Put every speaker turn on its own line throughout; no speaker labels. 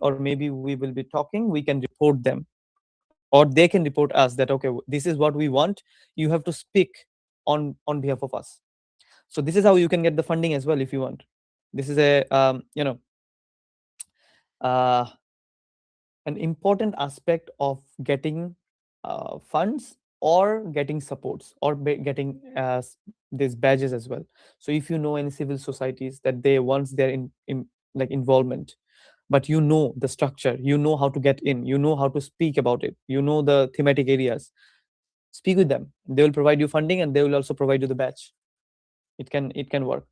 or maybe we will be talking, we can report them, or they can report us that, okay, this is what we want. You have to speak on behalf of us. So this is how you can get the funding as well if you want. This is a uh, an important aspect of getting funds or getting supports or getting these badges as well. So if you know any civil societies that they once they're in like involvement, but you know the structure, you know how to get in, you know how to speak about it, you know the thematic areas, speak with them. They will provide you funding and they will also provide you the badge. It can work.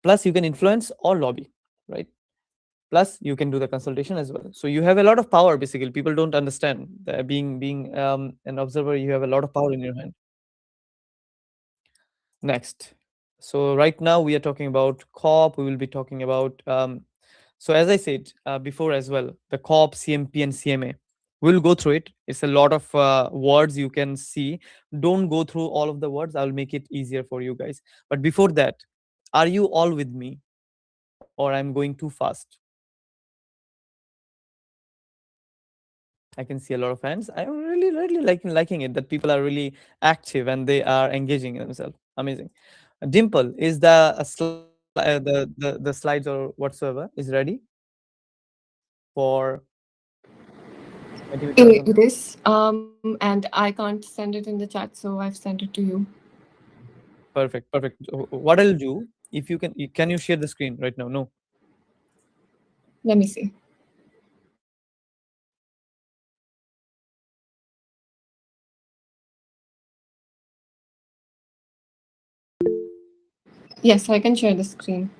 Plus you can influence or lobby, right? Plus you can do the consultation as well. So you have a lot of power. Basically people don't understand that being an observer, you have a lot of power in your hand. Next, so right now we are talking about COP. We will be talking about so as I said before as well, the COP, CMP and CMA, we'll go through it. It's a lot of words you can see. Don't go through all of the words, I'll make it easier for you guys. But before that, are you all with me, or I'm going too fast? I can see a lot of hands. I'm really liking it that people are really active and they are engaging themselves. Amazing. Dimple, is the the slides or whatsoever is ready for activity or something?
It is, and I can't send it in the chat, so I've sent it to you.
Perfect, perfect. What I'll do, if you can you share the screen right now? No.
Let me see. Yes, I can share the screen.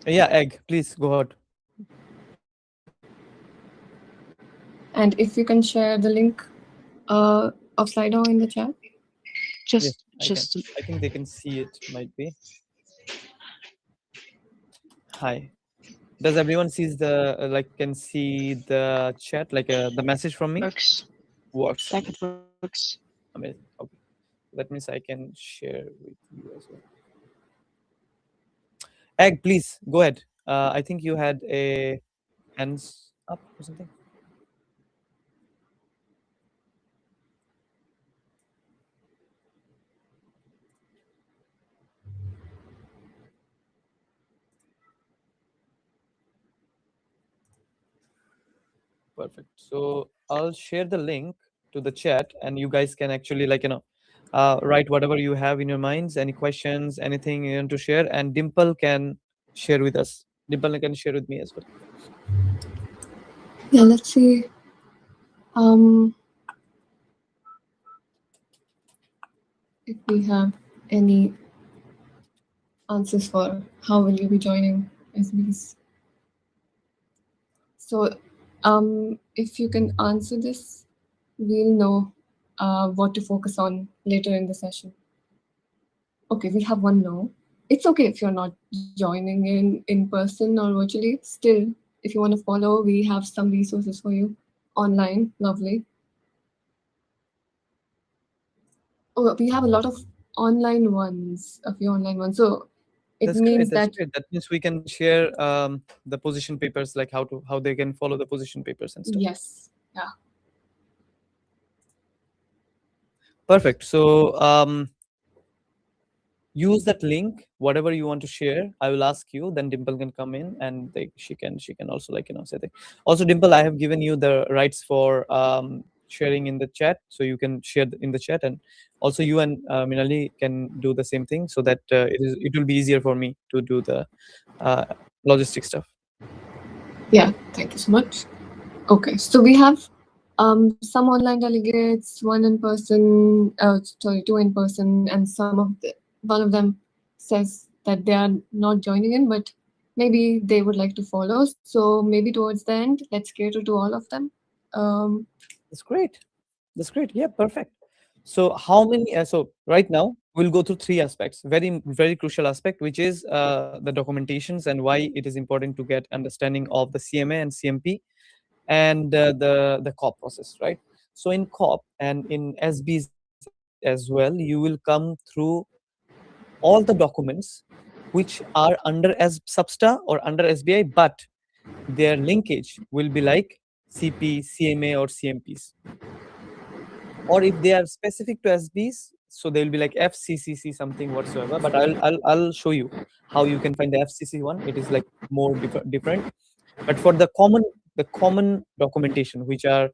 Yeah, egg. Please go ahead.
And if you can share the link of Slido in the chat.
Yes,
Just
I can.
just
I think they can see it. Might be. Hi. Does everyone sees the like can see the chat like the message from me?
works.
Works.
Like it works.
Amazing. Okay. That means I can share with you as well. Egg, please go ahead. I think you had a hands up or something. Perfect. So I'll share the link to the chat, and you guys can actually write whatever you have in your minds, any questions, anything you want to share, and Dimple can share with us. Dimple can share with me as well.
Yeah, let's see. Um, if we have any answers for how will you be joining SBs. So, if you can answer this, we'll know what to focus on later in the session. Okay, we have one no. It's okay if you're not joining in person or virtually. Still, if you want to follow, we have some resources for you online. Lovely. Oh, we have a lot of online ones, a few online ones. So it
That's great.
means
That's
that
great. That means we can share the position papers, like how they can follow the position papers and stuff.
yes, yeah.
Perfect. So use that link, whatever you want to share. I will ask you. Then Dimple can come in, and she can also say that. Also, Dimple, I have given you the rights for sharing in the chat, so you can share in the chat, and also you and Minali can do the same thing, so that it will be easier for me to do the uh, logistic stuff.
Yeah, thank you so much. Okay, so we have some online delegates, one in person, sorry, two in person, and one of them says that they are not joining in, but maybe they would like to follow. So maybe towards the end, let's cater to all of them. Um,
That's great. That's great. Yeah, perfect. So how many? So right now we'll go through three aspects. Very crucial aspect, which is the documentations and why it is important to get understanding of the CMA and CMP and the COP process, right? So in COP and in SBs as well, you will come through all the documents which are under as Substa or under SBI, but their linkage will be like CP, CMA, or CMPs. Or if they are specific to SBs, so they'll be like FCCC something whatsoever. But I'll show you how you can find the FCC one. It is like more different. But for the common documentation, which are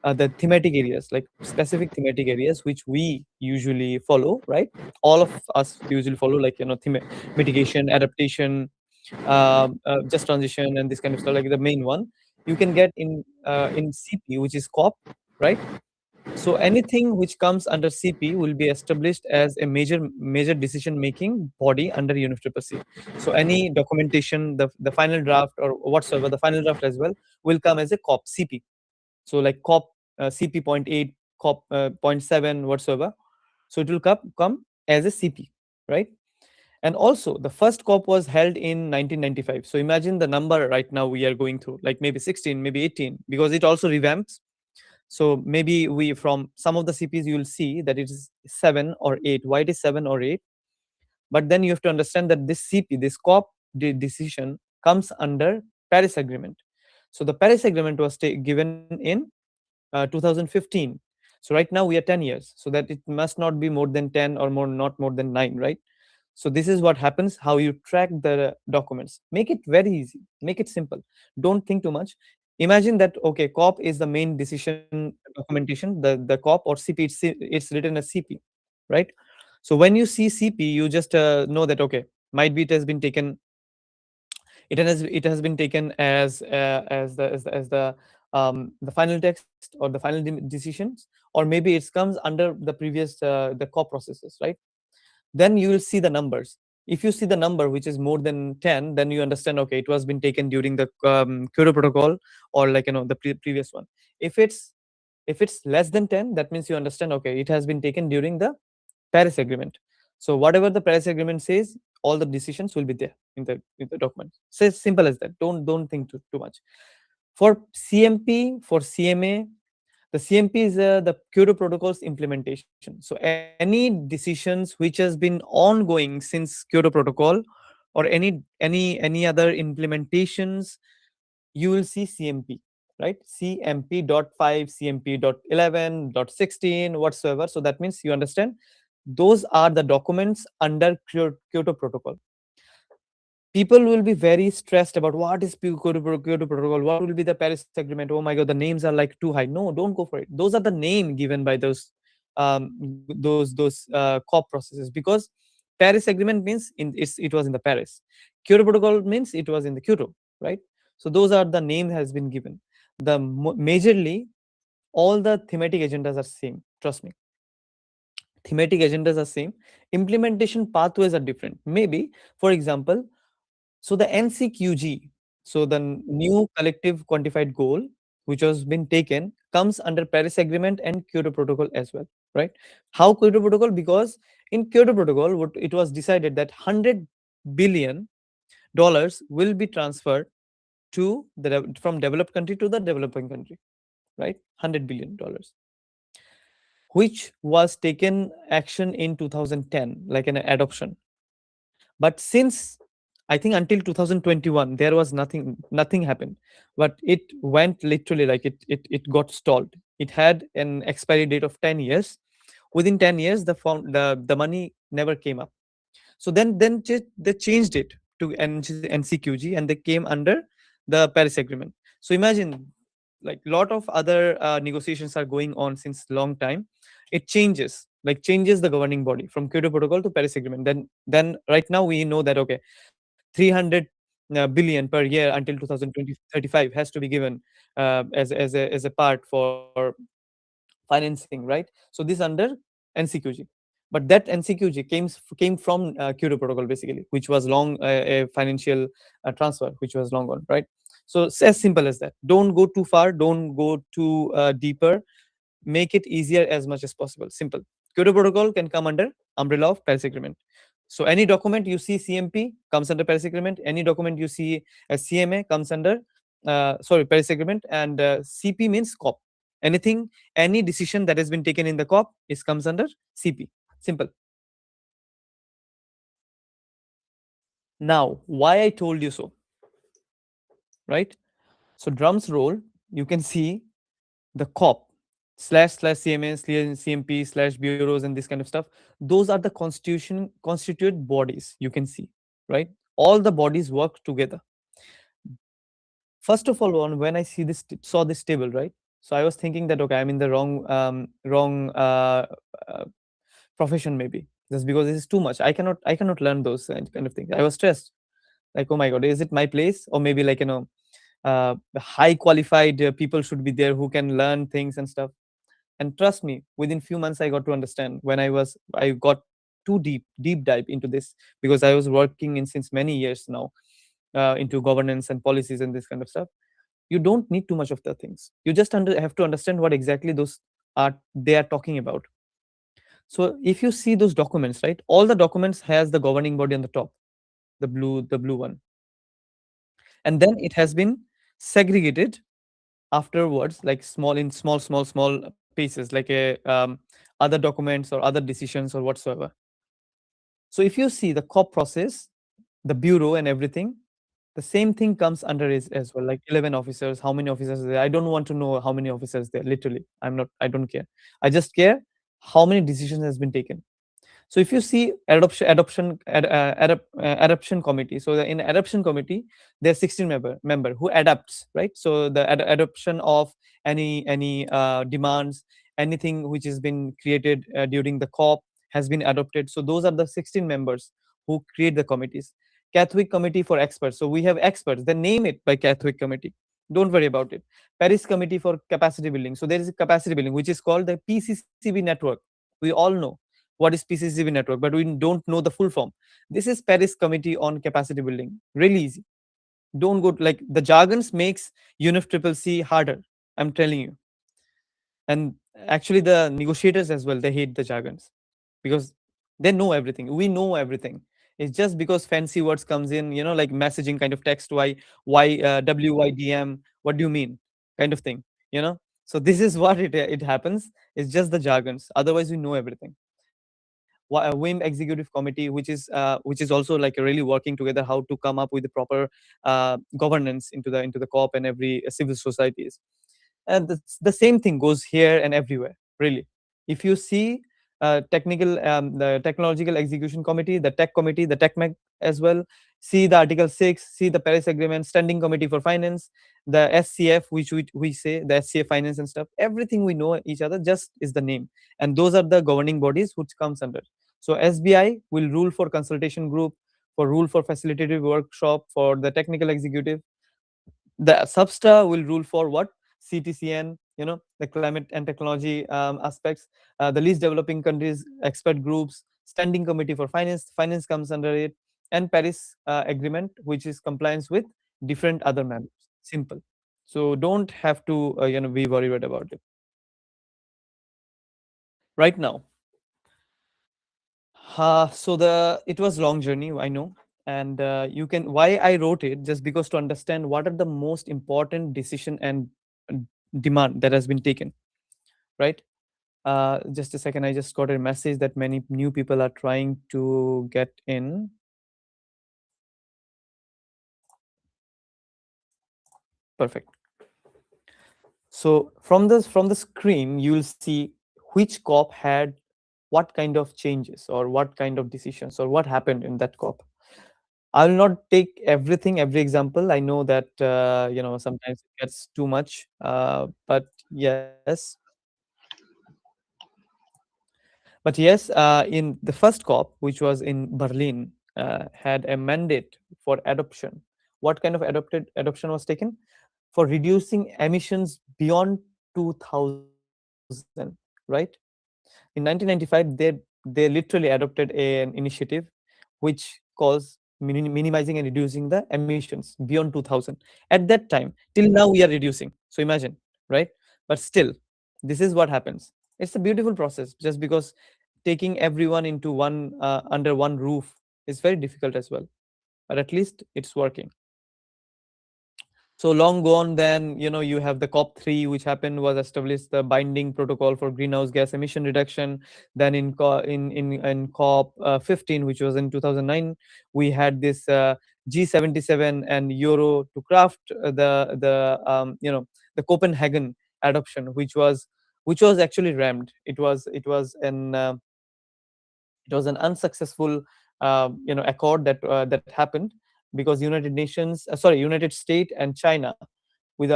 the thematic areas, like specific thematic areas, which we usually follow, right? All of us usually follow, like mitigation, adaptation, just transition, and this kind of stuff. Like the main one, you can get in CP, which is COP, right? So anything which comes under CP will be established as a major decision making body under UNFCCC. So any documentation, the final draft or whatsoever, the final draft as well will come as a COP CP. So like COP CP point 8, COP point 7, whatsoever. So it will come as a CP, right? And also the first COP was held in 1995. So imagine the number right now we are going through, like maybe 16, maybe 18, because it also revamps. So maybe we from some of the CPs you will see that it is 7 or 8. Why it is 7 or 8? But then you have to understand that this CP, this COP decision comes under Paris Agreement. So the Paris Agreement was given in 2015. So right now we are 10 years. So that it must not be more than 10 or more, not more than 9, right? So this is what happens, how you track the documents. Make it very easy, make it simple. Don't think too much. Imagine that, okay, COP is the main decision documentation, the COP or CP, it's written as CP, right? So when you see CP, you just know that, okay, might be it has been taken, it has been taken as the final text or the final decisions, or maybe it comes under the previous the COP processes, right? Then you will see the numbers. If you see the number which is more than 10, then you understand, okay, it was been taken during the Kyoto Protocol, or like the previous one. If it's less than 10, that means you understand, okay, it has been taken during the Paris Agreement. So whatever the Paris Agreement says, all the decisions will be there in the document. So it's simple as that. Don't think too much. For CMP, for CMA, the CMP is the Kyoto Protocol's implementation. So any decisions which has been ongoing since Kyoto Protocol, or any other implementations, you will see CMP, right? CMP.5, CMP.11, 16, whatsoever. So that means you understand those are the documents under Kyoto Protocol. People will be very stressed about what is Kyoto Protocol, what will be the Paris Agreement. Oh my God, the names are like too high. No, don't go for it. Those are the name given by those COP processes, because Paris Agreement means it was in the Paris. Kyoto Protocol means it was in the Kyoto, right? So those are the name has been given. The majorly all the thematic agendas are same. Trust me, thematic agendas are same. Implementation pathways are different. Maybe, for example, so the NCQG, so the new collective quantified goal, which has been taken, comes under Paris Agreement and Kyoto Protocol as well, right? How Kyoto Protocol? Because in Kyoto Protocol, it was decided that $100 billion will be transferred to from developed country to the developing country, right? $100 billion, which was taken action in 2010, like an adoption. But since I think until 2021, there was nothing happened. But it went literally like it got stalled. It had an expiry date of 10 years. Within 10 years, the money never came up. So then they changed it to NCQG, and they came under the Paris Agreement. So imagine, like, lot of other negotiations are going on since long time. It changes the governing body from Kyoto Protocol to Paris Agreement. Then right now we know that, okay, 300 billion per year until 2035 has to be given as a part for financing, right? So this under NCQG. But that NCQG came from Kyoto Protocol, basically, which was long a financial transfer, which was long on, right? So it's as simple as that. Don't go too far. Don't go too deeper. Make it easier as much as possible. Simple. Kyoto Protocol can come under umbrella of Paris Agreement. So any document you see CMP comes under Paris Agreement. Any document you see as CMA comes under Paris Agreement, and CP means COP. Any decision that has been taken in the COP is comes under CP. Simple. Now, why I told you so? right? So drums roll, you can see the COP slash CMS, CMP slash bureaus and this kind of stuff. Those are the constituted bodies, you can see, right? All the bodies work together. First of all, when I saw this table, right? So I was thinking that okay, I'm in the wrong uh, profession maybe, just because this is too much. I cannot learn those kind of things. I was stressed, like, oh my god, is it my place? Or maybe like, high qualified people should be there who can learn things and stuff. And trust me, within few months I got to understand, when I got too deep dive into this, because I was working in since many years now, into governance and policies and this kind of stuff. You don't need too much of the things. You just have to understand what exactly those are they are talking about. So if you see those documents, right, all the documents has the governing body on the top, the blue one, and then it has been segregated afterwards, like small pieces, like a other documents or other decisions or whatsoever. So if you see the COP process, the bureau and everything, the same thing comes under it as well, like 11 officers. How many officers are there? I don't want to know how many officers there, literally. I don't care. I just care how many decisions has been taken. So if you see adoption committee, so in adoption committee, there's 16 member who adapts, right? So the adoption of any demands, anything which has been created during the COP has been adopted. So those are the 16 members who create the committees. Catholic committee for experts. So we have experts. They name it by Catholic committee. Don't worry about it. Paris committee for capacity building. So there is a capacity building which is called the PCCB network. We all know what is PCCB network, but we don't know the full form. This is Paris Committee on Capacity Building. Really easy. Don't go to, like, the jargons makes UNFCCC harder. I'm telling you. And actually, the negotiators as well, they hate the jargons because they know everything. We know everything. It's just because fancy words comes in, like messaging kind of text, WYDM, what do you mean? Kind of thing, you know. So this is what it happens. It's just the jargons. Otherwise, we know everything. WIM executive committee, which is also like really working together how to come up with the proper governance into the COP and every civil societies. And the same thing goes here and everywhere, really. If you see the technological execution committee, the tech committee, the TechMec as well, see the article 6, see the Paris agreement, standing committee for finance, the SCF, which we say the SCF finance and stuff, everything we know each other, just is the name. And those are the governing bodies which comes under. So SBI will rule for consultation group, for rule for facilitative workshop, for the technical executive. The Substa will rule for what? CTCN, the climate and technology aspects. The least developing countries expert groups, standing committee for finance comes under it, and Paris agreement, which is compliance with different other members. Simple. So don't have to be worried about it. Right now, so it was long journey, I know, and you can why I wrote it, just because to understand what are the most important decision and uh, demand that has been taken, right? Just a second, I just got a message that many new people are trying to get in. Perfect. So from the screen, you will see which COP had what kind of changes or what kind of decisions or what happened in that COP. I will not take every example. I know that sometimes it gets too much, but yes, in the first COP, which was in Berlin, had a mandate for adoption. What kind of adoption was taken? For reducing emissions beyond 2000, right? In 1995, they literally adopted an initiative which calls minimizing and reducing the emissions beyond 2000. At that time, till now we are reducing. So imagine, right? But still, this is what happens. It's a beautiful process, just because taking everyone into one under one roof is very difficult as well. But at least it's working. So long gone, then you have the COP3, which happened was established the binding protocol for greenhouse gas emission reduction. Then in COP 15, which was in 2009, we had this G77 and Euro to craft the Copenhagen adoption, which was actually rammed. It was an unsuccessful accord that happened because United States and China with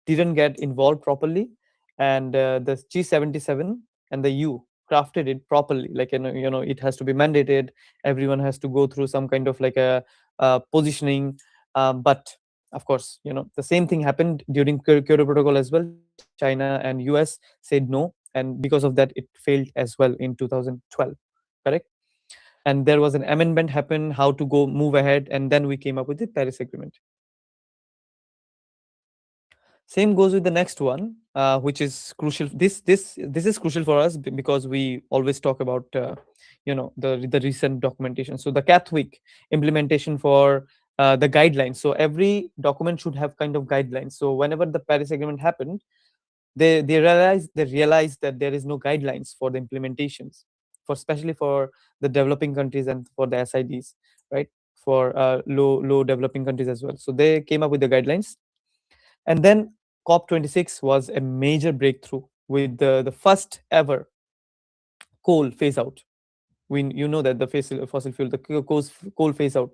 didn't get involved properly, and the G77 and the U crafted it properly. Like it has to be mandated. Everyone has to go through some kind of like a positioning, but of course, the same thing happened during Kyoto Protocol as well. China and US said no, and because of that, it failed as well in 2012. Correct. And there was an amendment happen how to go move ahead, and then we came up with the Paris Agreement. Same goes with the next one, which is crucial. This is crucial for us because we always talk about the recent documentation. So the Catholic implementation for the guidelines. So every document should have kind of guidelines. So whenever the Paris Agreement happened, they realized that there is no guidelines for the implementations, for especially for the developing countries and for the SIDs, right? For low developing countries as well. So they came up with the guidelines, and then COP26 was a major breakthrough with the first ever coal phase out. You know that the fossil fuel, the coal phase out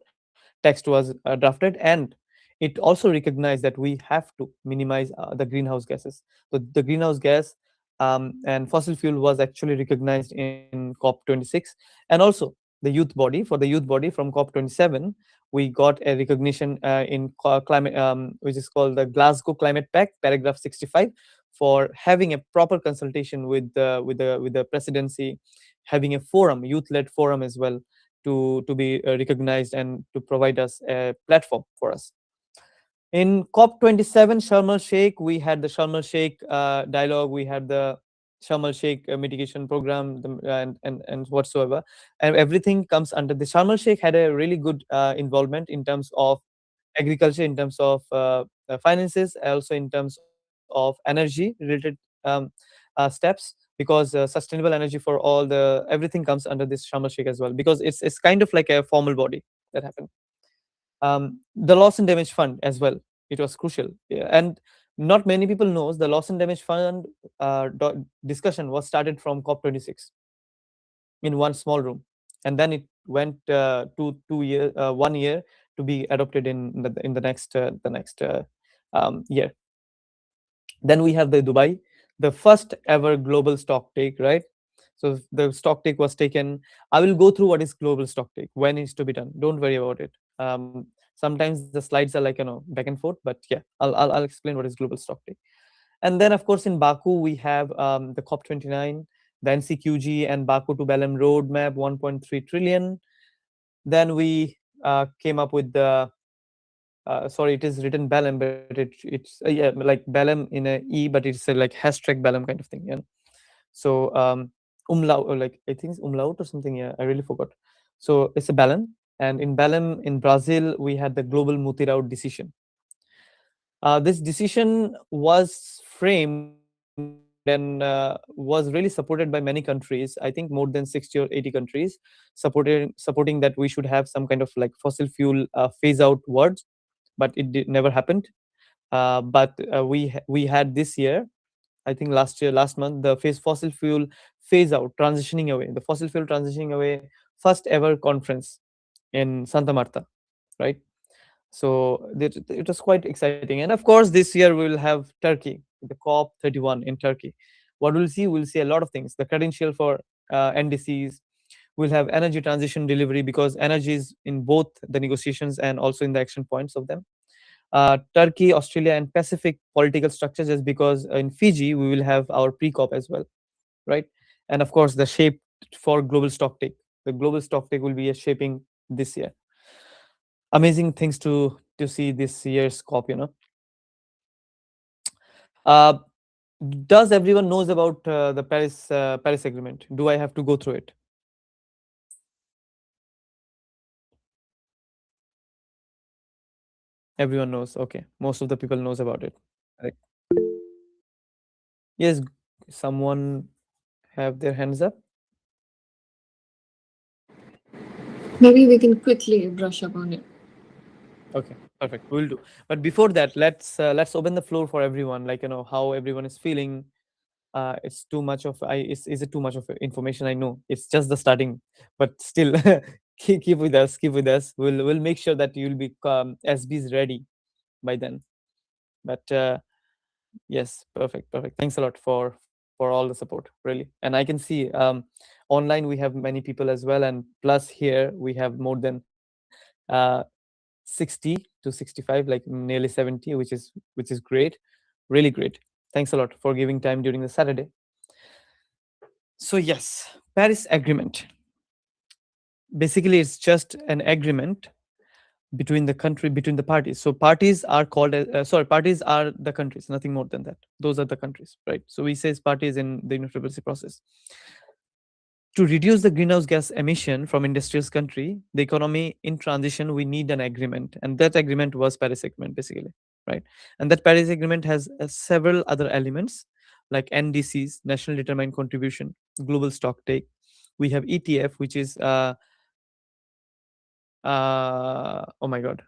text was drafted, and it also recognized that we have to minimize the greenhouse gases. So the greenhouse gas and fossil fuel was actually recognized in COP26, and also the youth body from COP27, we got a recognition in climate, which is called the Glasgow Climate Pact, paragraph 65, for having a proper consultation with the presidency, having a forum, youth-led forum as well, to be recognized and to provide us a platform for us. In COP27 Sharm el Sheikh, we had the Sharm el Sheikh dialogue, we had the Sharm el Sheikh mitigation program, and whatsoever, and everything comes under the Sharm el Sheikh had a really good involvement in terms of agriculture, in terms of finances, also in terms of energy related steps, because sustainable energy for all the everything comes under this Sharm el Sheikh as well, because it's kind of like a formal body that happened. The loss and damage fund as well, it was crucial. Yeah, and not many people knows the loss and damage fund discussion was started from COP26 in one small room, and then it went to 2 year 1 year to be adopted in the next year. Then we have the Dubai, the first ever global stock take, right? So the stock take was taken. I will go through what is global stock take, when it's to be done. Don't worry about it. Sometimes the slides are like back and forth, but yeah, I'll explain what is global stock take. And then of course in Baku we have the COP29, the NCQG and Baku to Belém roadmap, 1.3 trillion. Then we came up with the sorry, it is written Belém, but it's yeah, like Belém in a E, but it's like hashtag Belém kind of thing. Yeah. So umlaut, or like I think it's umlaut or something. Yeah, I really forgot. So it's a Belém, and in Belém in Brazil we had the global Mutirao decision. This decision was framed and was really supported by many countries. I think more than 60 or 80 countries supporting that we should have some kind of like fossil fuel phase out words, but never happened. But we had this year, I think last month, the fossil fuel phase out, transitioning away, the fossil fuel transitioning away, first ever conference in Santa Marta, right? So it was quite exciting. And of course, this year we will have Turkey, the COP31 in Turkey. What we'll see? We'll see a lot of things. The credential for NDCs. We'll have energy transition delivery, because energy is in both the negotiations and also in the action points of them. Turkey, Australia, and Pacific political structure, just because in Fiji we will have our pre-COP as well, right? And of course, the shape for global stocktake. The global stocktake will be a shaping this year. Amazing things to see this year's COP. Uh, does everyone knows about the Paris Agreement? Do I have to go through it? Everyone knows. Okay, most of the people knows about it. Correct. Yes, someone have their hands up.
Maybe we can quickly brush up on it.
Okay, perfect. We'll do. But before that, let's open the floor for everyone. Like, how everyone is feeling. It's too much of I is it too much of information? I know it's just the starting, but still, keep with us. Keep with us. We'll make sure that you'll be SBs ready by then. But yes, perfect, perfect. Thanks a lot for all the support, really. And I can see online we have many people as well, and plus here we have more than 60 to 65, like nearly 70, which is great, really great. Thanks a lot for giving time during the Saturday. So yes, Paris Agreement. Basically, it's just an agreement between the parties. So parties are called parties are the countries, nothing more than that. Those are the countries, right? So we say parties in the universal process. To reduce the greenhouse gas emission from industrial country, the economy in transition, we need an agreement, and that agreement was Paris Agreement, basically, right? And that Paris Agreement has several other elements like NDCs, national determined contribution, global stock take. We have ETF, which is oh my god,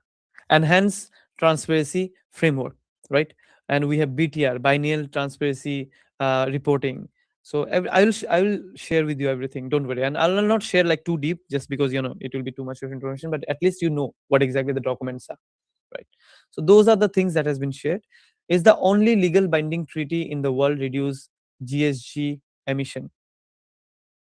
enhanced transparency framework, right? And we have BTR, biennial transparency reporting. So I will share with you everything, don't worry. And I'll not share like too deep, just because it will be too much of information, but at least you know what exactly the documents are, right? So those are the things that has been shared. Is the only legal binding treaty in the world reduce GSG emission,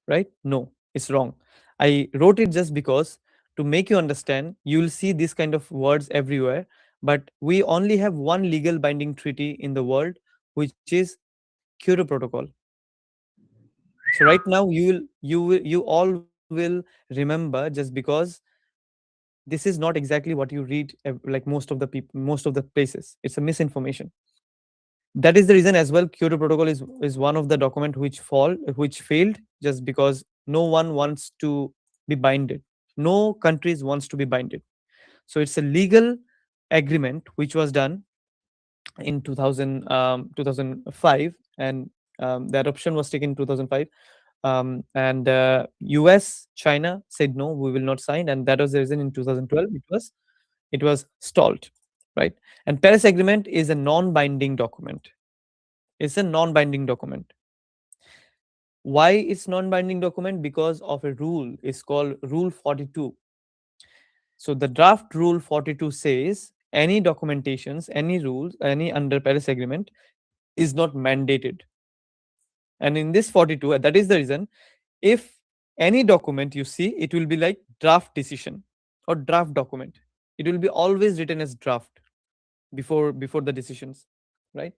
right? No, it's wrong. I wrote it just because to make you understand, you'll see this kind of words everywhere, but we only have one legal binding treaty in the world, which is Kyoto Protocol. So right now you all will remember, just because this is not exactly what you read, like most of the people, most of the places. It's a misinformation. That is the reason as well. Kyoto Protocol is one of the document which failed, just because no one wants to be binded. No countries wants to be binded. So it's a legal agreement which was done in 2005, and the adoption was taken in 2005. And US, China said no, we will not sign, and that was the reason in 2012 it was stalled, right? And Paris Agreement is a non-binding document. It's a non-binding document. Why it's non-binding document? Because of a rule. It's called Rule 42. So the draft Rule 42 says any documentations, any rules, any under Paris Agreement is not mandated. And in this 42, that is the reason, if any document you see, it will be like draft decision or draft document. It will be always written as draft before the decisions, right?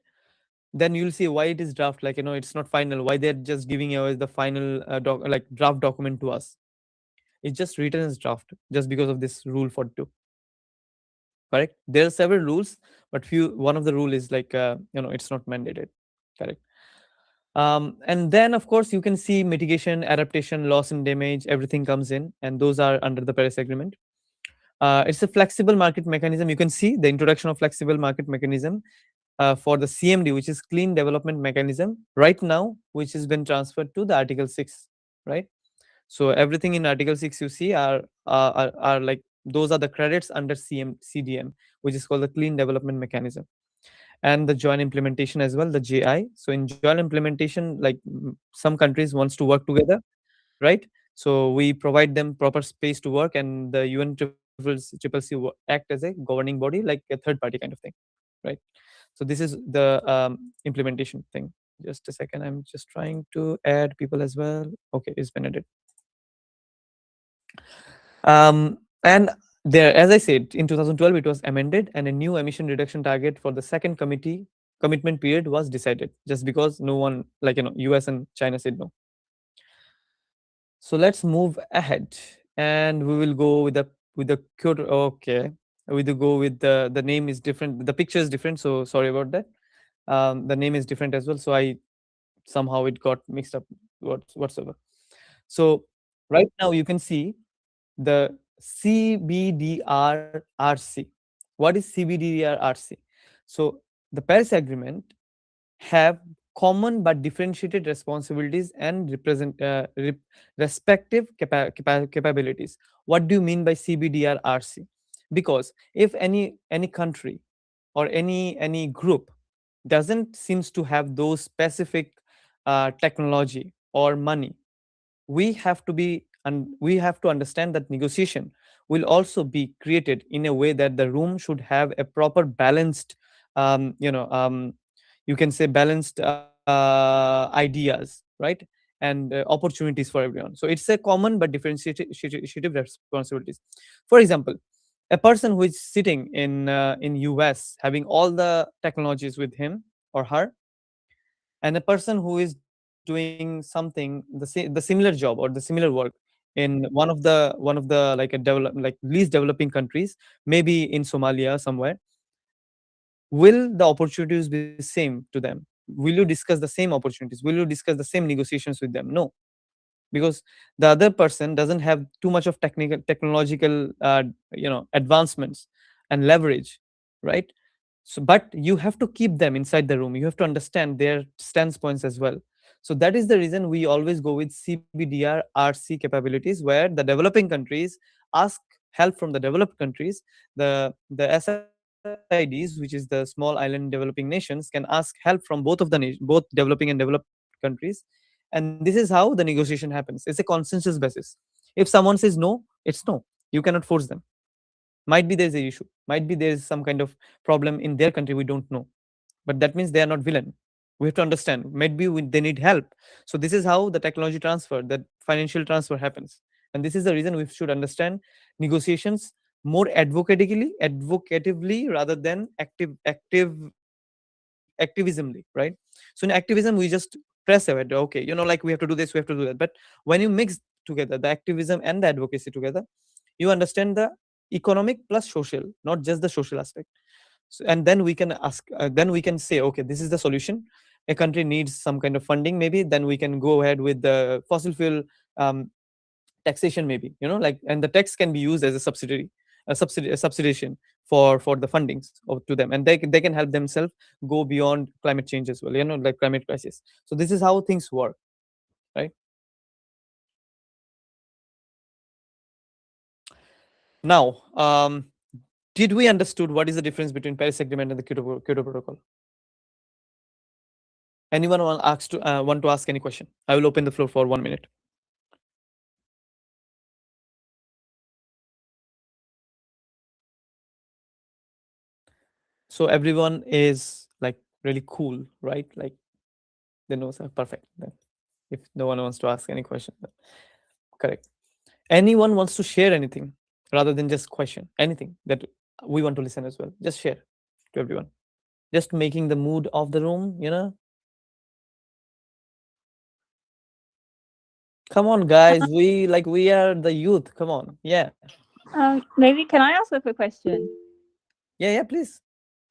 Then you'll see why it is draft, like it's not final, why they're just giving away the final like draft document to us. It's just written as draft just because of this Rule 42, correct? There are several rules, but one of the rule is like it's not mandated, correct? And then of course you can see mitigation, adaptation, loss and damage, everything comes in, and those are under the Paris Agreement. It's a flexible market mechanism. You can see the introduction of flexible market mechanism for the CMD, which is Clean Development Mechanism, right now, which has been transferred to the Article 6, right? So everything in Article 6 you see are like those are the credits under CDM, which is called the Clean Development Mechanism, and the joint implementation as well, the JI. So in joint implementation, like some countries wants to work together, right? So we provide them proper space to work, and the UNCCC act as a governing body, like a third party kind of thing, right? So this is the implementation thing. Just a second, I'm just trying to add people as well. Okay, it's been added. And there, as I said, in 2012 it was amended, and a new emission reduction target for the second commitment period was decided, just because no one, like US and China said no. So let's move ahead, and we will go with the Kyoto. Okay, we will go with the name is different. The picture is different. So sorry about that. The name is different as well. So I somehow it got mixed up whatsoever. So right now you can see the CBDRRC. What is CBDRRC? So the Paris Agreement have common but differentiated responsibilities and respective capabilities. What do you mean by CBDR RC? Because if any country or any group doesn't seems to have those specific technology or money, we have to understand that negotiation will also be created in a way that the room should have a proper balanced, um, you know um, you can say balanced ideas, right? And opportunities for everyone. So it's a common but differentiated responsibilities. For example, a person who is sitting in US having all the technologies with him or her, and a person who is doing something the similar job or the similar work in one of the like a least developing countries, maybe in Somalia somewhere, will the opportunities be same to them? Will you discuss the same opportunities? Will you discuss the same negotiations with them? No, because the other person doesn't have too much of technological advancements and leverage, right? So but you have to keep them inside the room, you have to understand their stance points as well. So that is the reason we always go with CBDR RC capabilities, where the developing countries ask help from the developed countries. The SIDs, which is the small island developing nations, can ask help from both of the both developing and developed countries. And this is how the negotiation happens. It's a consensus basis. If someone says no, it's no. You cannot force them. Might be there's a issue, might be there's some kind of problem in their country, we don't know, but that means they are not villain. We have to understand, maybe they need help. So this is how the technology transfer, that financial transfer happens. And this is the reason we should understand negotiations more advocatively rather than activismly, right? So in activism we just press ahead, okay, like we have to do this, we have to do that. But when you mix together the activism and the advocacy together, you understand the economic plus social, not just the social aspect. So, and then we can ask, then we can say, okay, this is the solution. A country needs some kind of funding, maybe then we can go ahead with the fossil fuel um, taxation, maybe, like, and the tax can be used as a a subsidization for the fundings to them, and they can help themselves go beyond climate change as well, like climate crisis. So this is how things work, right? Now, did we understood what is the difference between Paris Agreement and the Kyoto Protocol? Anyone want to ask any question? I will open the floor for 1 minute. So everyone is like really cool, right? Like they know, so perfect. Then if no one wants to ask any question, then correct. Anyone wants to share anything rather than just question anything that we want to listen as well? Just share to everyone. Just making the mood of the room. Come on, guys. We are the youth. Come on. Yeah.
Maybe can I ask a quick question?
Yeah, please.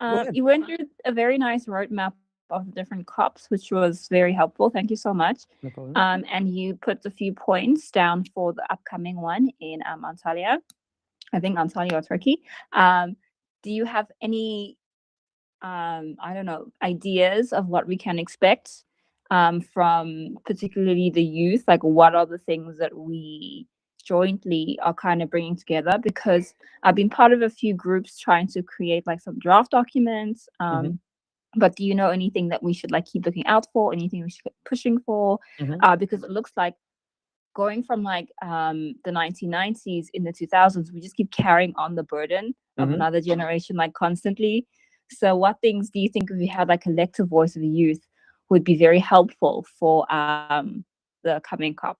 Go ahead.
You went through a very nice roadmap of the different COPs, which was very helpful. Thank you so much.
No problem.
And you put a few points down for the upcoming one in Antalya. I think Antalya or Turkey. Do you have any, I don't know, ideas of what we can expect from particularly the youth? Like, what are the things that we jointly are kind of bringing together? Because I've been part of a few groups trying to create like some draft documents. But do you know anything that we should like keep looking out for? Anything we should keep pushing for? Because it looks like going from like the 1990s in the 2000s, we just keep carrying on the burden of another generation like constantly. So what things do you think, if we had like a collective voice of the youth, would be very helpful for the coming COP?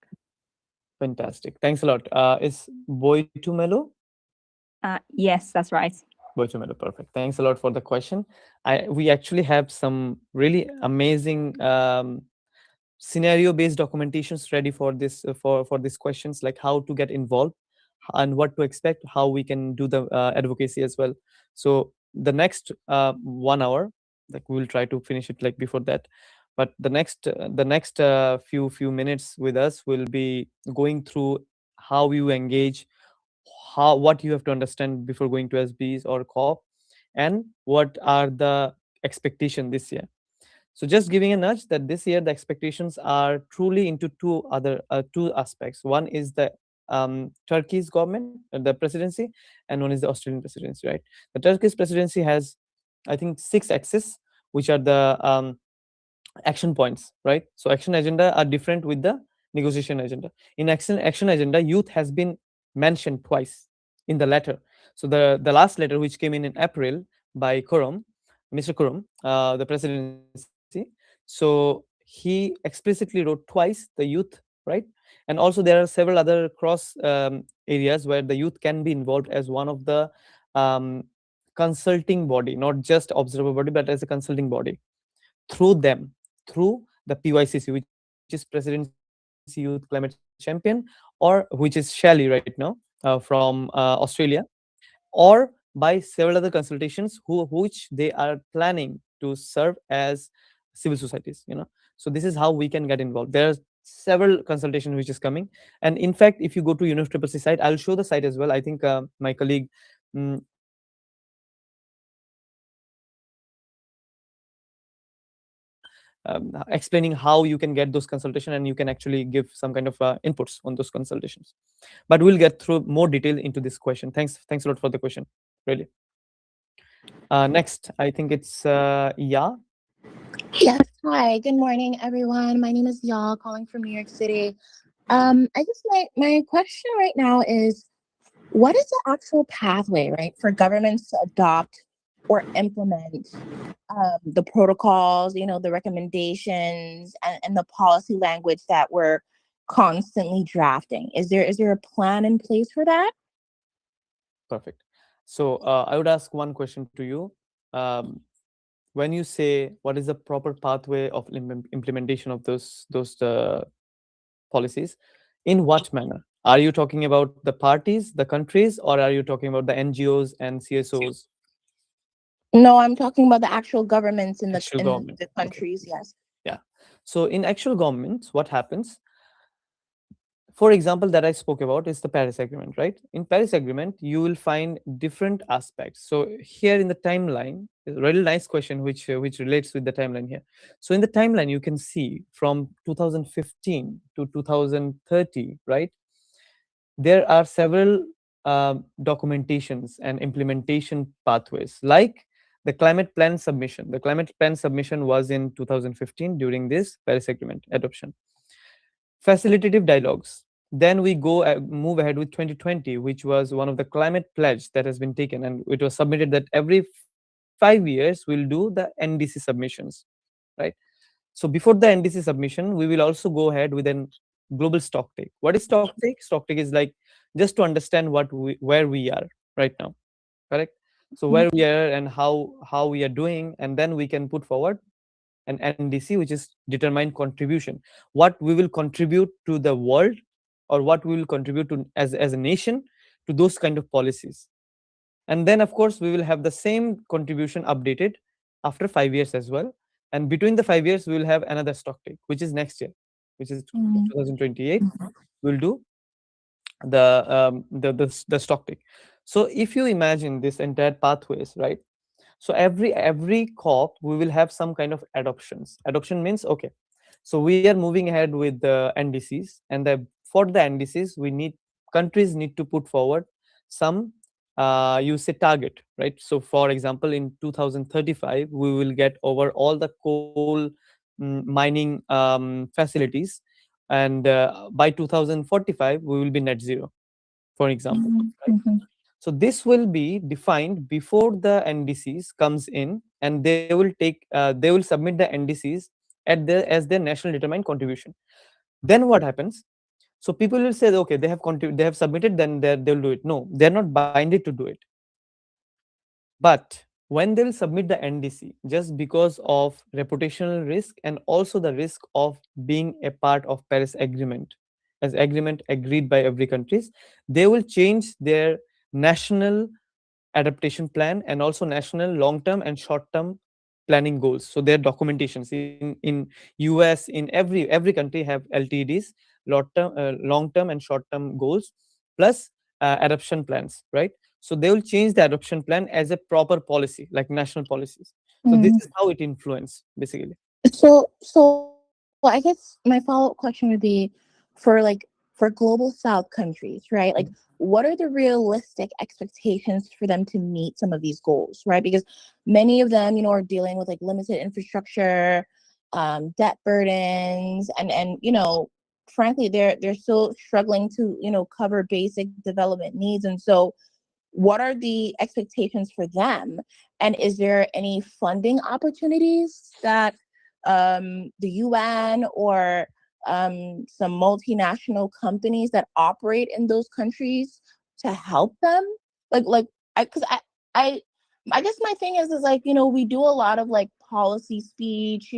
Fantastic. Thanks a lot. Is Boitumelo?
Yes, that's right.
Boitumelo, perfect. Thanks a lot for the question. We actually have some really amazing scenario-based documentations ready for this for these questions, like how to get involved and what to expect, how we can do the advocacy as well. So the next 1 hour, like we'll try to finish it like before that, but the next few minutes with us will be going through how you engage, what you have to understand before going to SBs or COP, and what are the expectation this year. So just giving a nudge that this year the expectations are truly into two aspects. One is the Turkey's government, the presidency, and one is the Australian presidency. Right, the Turkish presidency has, I think, 6 axes, which are the action points. Right, so action agenda are different with the negotiation agenda. In action agenda, youth has been mentioned twice in the letter. So the last letter, which came in April by Kurum, Mr. Kurum, the presidency. So he explicitly wrote twice the youth, right? And also there are several other cross areas where the youth can be involved as one of the um, consulting body, not just observer body, but as a consulting body through them, through the PYCC, which is Presidency Youth Climate Champion, or which is Shelley right now from Australia, or by several other consultations which they are planning to serve as civil societies. So this is how we can get involved. There are several consultations which is coming, and in fact, if you go to UNFCCC site, I'll show the site as well. I think my colleague Aisha will be explaining how you can get those consultation, and you can actually give some kind of inputs on those consultations. But we'll get through more detail into this question. Thanks a lot for the question, really. Next, I think it's yeah.
Yes, hi. Good morning, everyone. My name is Y'all, calling from New York City. I guess my question right now is, what is the actual pathway, right, for governments to adopt or implement the protocols, the recommendations and the policy language that we're constantly drafting? Is there a plan in place for that?
Perfect. So I would ask one question to you. When you say what is the proper pathway of implementation of those policies, in what manner? Are you talking about the parties, the countries, or are you talking about the NGOs and CSOs?
No, I'm talking about the actual governments in the
Actual
in
government.
the
Okay.
countries. Yes.
Yeah. So in actual governments, what happens? For example, that I spoke about is the Paris Agreement, right? In Paris Agreement, you will find different aspects. So here in the timeline, is a really nice question which relates with the timeline here. So in the timeline, you can see from 2015 to 2030, right? There are several documentations and implementation pathways, like the climate plan submission. The climate plan submission was in 2015 during this Paris Agreement adoption. Facilitative dialogues. Then we move ahead with 2020, which was one of the climate pledge that has been taken, and it was submitted that every 5 years we'll do the NDC submissions, right? So before the NDC submission, we will also go ahead with an global stock take. What is stock take? Stock take is like just to understand where we are right now, correct? So where we are and how we are doing, and then we can put forward an NDC, which is determined contribution. What we will contribute to the world, or what we will contribute to as a nation to those kind of policies. And then, of course, we will have the same contribution updated after 5 years as well. And between the 5 years, we will have another stock take, which is next year, which is
Mhm.
2028. We'll do the stock take. So if you imagine this entire pathways, right? So every COP we will have some kind of adoptions. Adoption means, okay, so we are moving ahead with the NDCs, and for the NDCs we need, countries need to put forward some you say target, right? So for example, in 2035 we will get over all the coal mining facilities, and by 2045 we will be net zero, for example,
Mhm.
right?
Mhm.
So this will be defined before the NDCs comes in, and they will submit the NDCs as their national determined contribution. Then what happens? So people will say, okay, they have submitted, then they'll do it. No, they're not binded to do it. But when they'll submit the NDC, just because of reputational risk and also the risk of being a part of Paris Agreement, as agreement agreed by every countries, they will change their national adaptation plan and also national long-term and short-term planning goals. So their documentations in US, in every country have LTDs, long-term and short-term goals, plus adoption plans, right? So they will change the adoption plan as a proper policy, like national policies. So this
Mhm.
is how it influence basically.
So I guess my follow-up question would be for global South countries, right? Like, what are the realistic expectations for them to meet some of these goals, right? Because many of them, are dealing with like limited infrastructure, debt burdens, and frankly, they're still struggling to cover basic development needs, and so what are the expectations for them, and is there any funding opportunities that the UN or some multinational companies that operate in those countries to help them? Like because I I guess my thing is like we do a lot of like policy speech,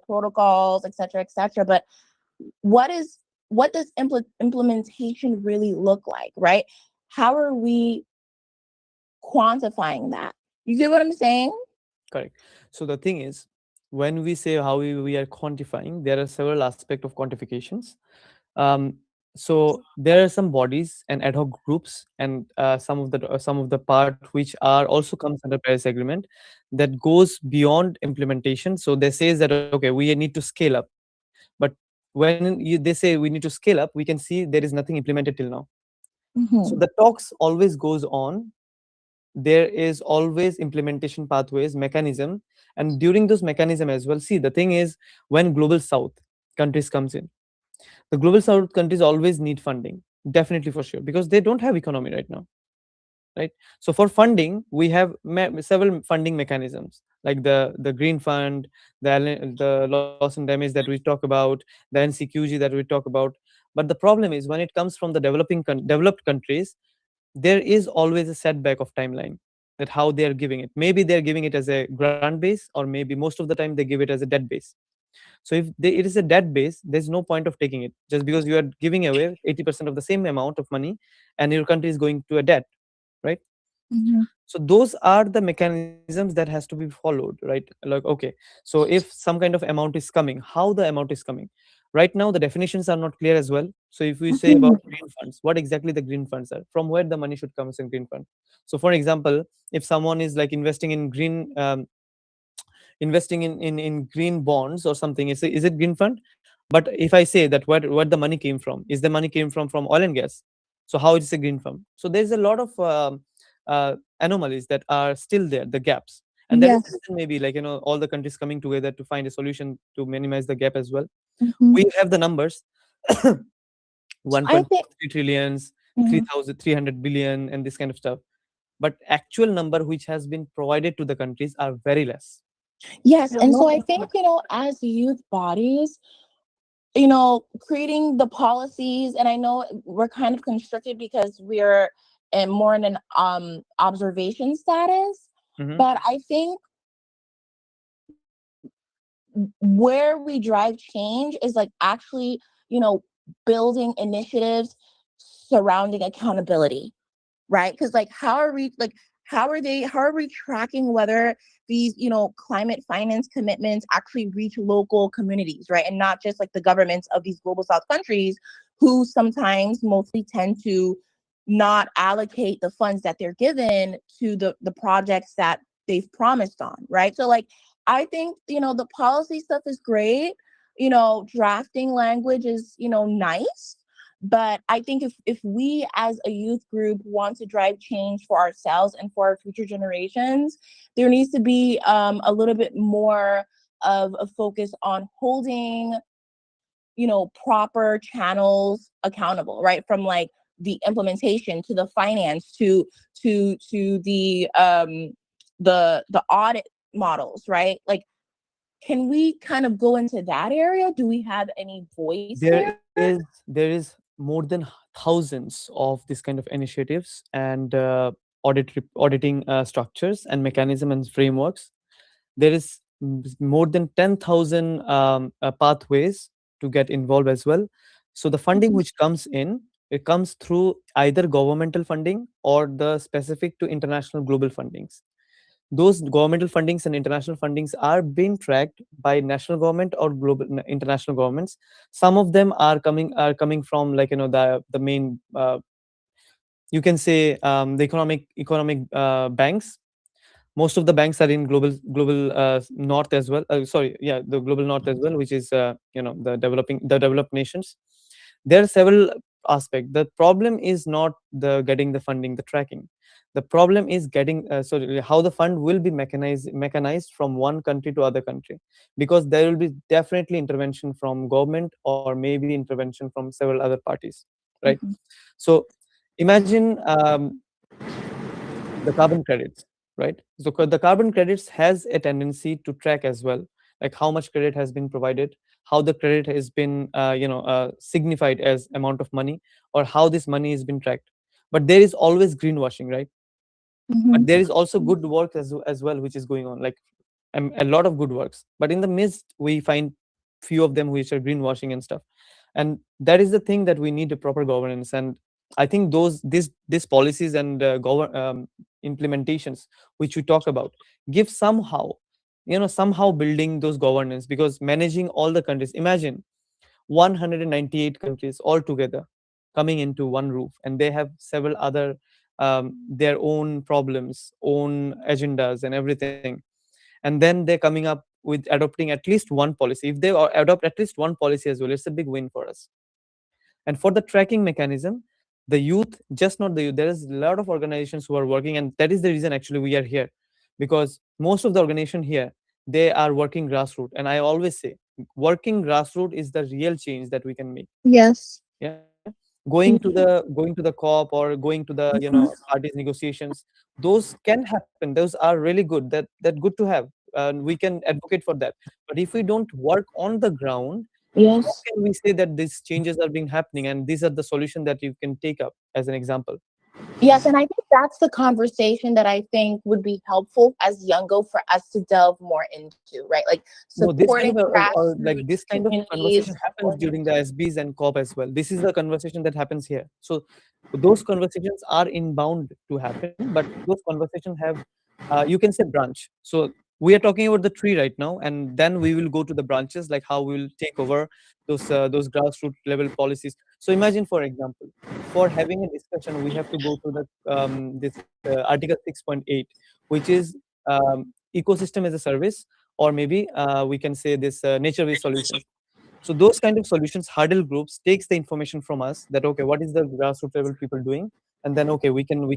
protocols, etc., but what is what does implementation really look like, right? How are we quantifying that? You get what I'm saying?
Correct. So the thing is, when we say how we are quantifying, there are several aspects of quantifications. Um, so there are some bodies and ad hoc groups, and some of the part which are also comes under Paris Agreement, that goes beyond implementation. So they says that okay, we need to scale up, but they say we need to scale up, we can see there is nothing implemented till now. So
Mm-hmm.
the talks always goes on. There is always implementation pathways mechanism, and during those mechanism as well, see, the thing is, when global south countries comes in, the global south countries always need funding, definitely, for sure, because they don't have economy right now, right? So for funding, we have several funding mechanisms, like the green fund, the loss and damage that we talk about, the NCQG that we talk about. But the problem is, when it comes from the developed countries, there is always a setback of timeline, that how they are giving it. Maybe they're giving it as a grant base, or maybe most of the time they give it as a debt base. So if it is a debt base, there's no point of taking it, just because you are giving away 80% of the same amount of money, and your country is going to a debt, right?
Mm-hmm.
So those are the mechanisms that has to be followed, right? Like, okay, so if some kind of amount is coming, how the amount is coming. Right now the definitions are not clear as well. So if we say about
Mm-hmm.
green funds, what exactly the green funds are, from where the money should come as a green fund. So for example, if someone is like investing in green investing in green bonds or something, is it green fund? But if I say that where the money came from, is the money came from oil and gas, so how it is a green fund? So there's a lot of anomalies that are still there, the gaps. And that is the
Yes.
reason, maybe, like, all the countries coming together to find a solution to minimize the gap as well.
Mm-hmm.
We have the numbers,
I think
1.3 trillions,
mhm.
3,300 billion, and this kind of stuff. But actual number which has been provided to the countries are very less.
Yes, and so I think as youth bodies, creating the policies, and I know we're kind of constricted because we're more in an observation status,
Hmm.
but I think where we drive change is like actually, you know, building initiatives surrounding accountability, right? Because like how are we tracking whether these climate finance commitments actually reach local communities, right? And not just like the governments of these global south countries who sometimes mostly tend to not allocate the funds that they're given to the projects that they've promised on, right? So like I think the policy stuff is great, drafting language is nice, but I think if we as a youth group want to drive change for ourselves and for our future generations, there needs to be a little bit more of a focus on holding, proper channels accountable, right? From like the implementation to the finance to the audit models, right? Like, can we kind of go into that area? Do we have any voice there?
There is more than thousands of this kind of initiatives and auditing structures and mechanism and frameworks. There is more than 10,000 pathways to get involved as well. So the funding
Mhm.
which comes in, it comes through either governmental funding or the specific to international global fundings. Those governmental fundings and international fundings are being tracked by national government or international governments. Some of them are coming from, like, the main, you can say, the economic banks. Most of the banks are in global north as well. Sorry, yeah, the global north as well, which is the developed nations. There are several aspects. The problem is not the getting the funding, the tracking. The problem is getting sorry, how the fund will be mechanized from one country to other country, because there will be definitely intervention from government or maybe intervention from several other parties, right?
Mhm.
So imagine the carbon credits, right? So the carbon credits has a tendency to track as well, like how much credit has been provided, how the credit has been signified as amount of money, or how this money has been tracked. But there is always greenwashing, right? But
Mhm.
there is also good work as well which is going on, like a lot of good works, but in the midst we find few of them which are greenwashing and stuff. And that is the thing, that we need a proper governance. And I think these policies and implementations which we talk about give somehow, somehow building those governance, because managing all the countries, imagine 198 countries all together coming into one roof, and they have several other their own problems, own agendas and everything. And then they're coming up with adopting at least one policy. If they adopt at least one policy as well, it's a big win for us. And for the tracking mechanism, the youth, just not the youth, there is a lot of organizations who are working, and that is the reason actually we are here, because most of the organization here, they are working grassroots. And I always say, working grassroots is the real change that we can make.
Yes.
Yeah, going to the COP or going to the parties negotiations, those can happen, those are really good, that good to have, and we can advocate for that. But if we don't work on the ground, how
Yes.
can we say that these changes are being happening and these are the solution that you can take up as an example?
Yes, and I think that's the conversation that I think would be helpful as Youngo for us to delve more into, right? Like
No, this kind
supporting
of like
grassroots
this kind of
communities,
conversation happens
supporting.
during the SBs and COP as well. This is the conversation that happens here. So those conversations are inbound to happen, but those conversations have, you can say, branch. So we are talking about the tree right now, and then we will go to the branches, like how we will take over those grassroots level policies. So imagine, for example, for having a discussion, we have to go to the this Article 6.8, which is ecosystem as a service, or maybe we can say this nature-based solutions. So those kind of solutions, hurdle groups takes the information from us, that okay, what is the grassroots level people doing, and then okay, we can